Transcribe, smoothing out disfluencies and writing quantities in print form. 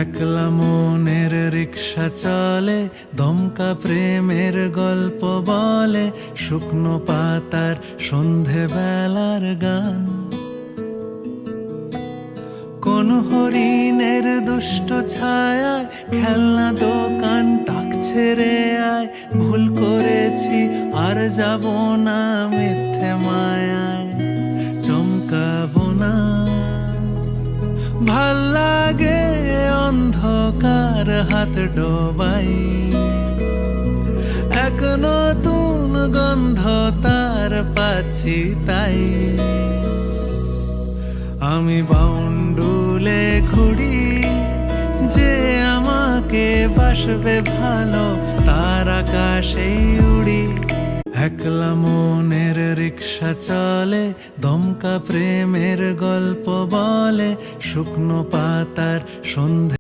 একলা মনের রিক্সা চলে, দমকা প্রেমের গল্প বলে, শুকনো পাতার সন্ধে বেলার গান। কোন হরিণের দুষ্ট ছায়ায় খেলনা দোকান ডাকছে রে আয়, ভুল করেছি আর যাব না মিথ্যে মায়ায়, চমকাবো না। ভাল লাগে অন্ধকার হাত ডোবাই, এক নতুন গন্ধ তার পাচ্ছি তাই। আমি বাউন্ডুলে ঘুরি, যে আমাকে বাসবে ভালো তার আকাশে উড়ি। একলা মনের রিক্সা চলে, দমকা প্রেমের গল্প বলে, শুকনো পাতার সন্ধে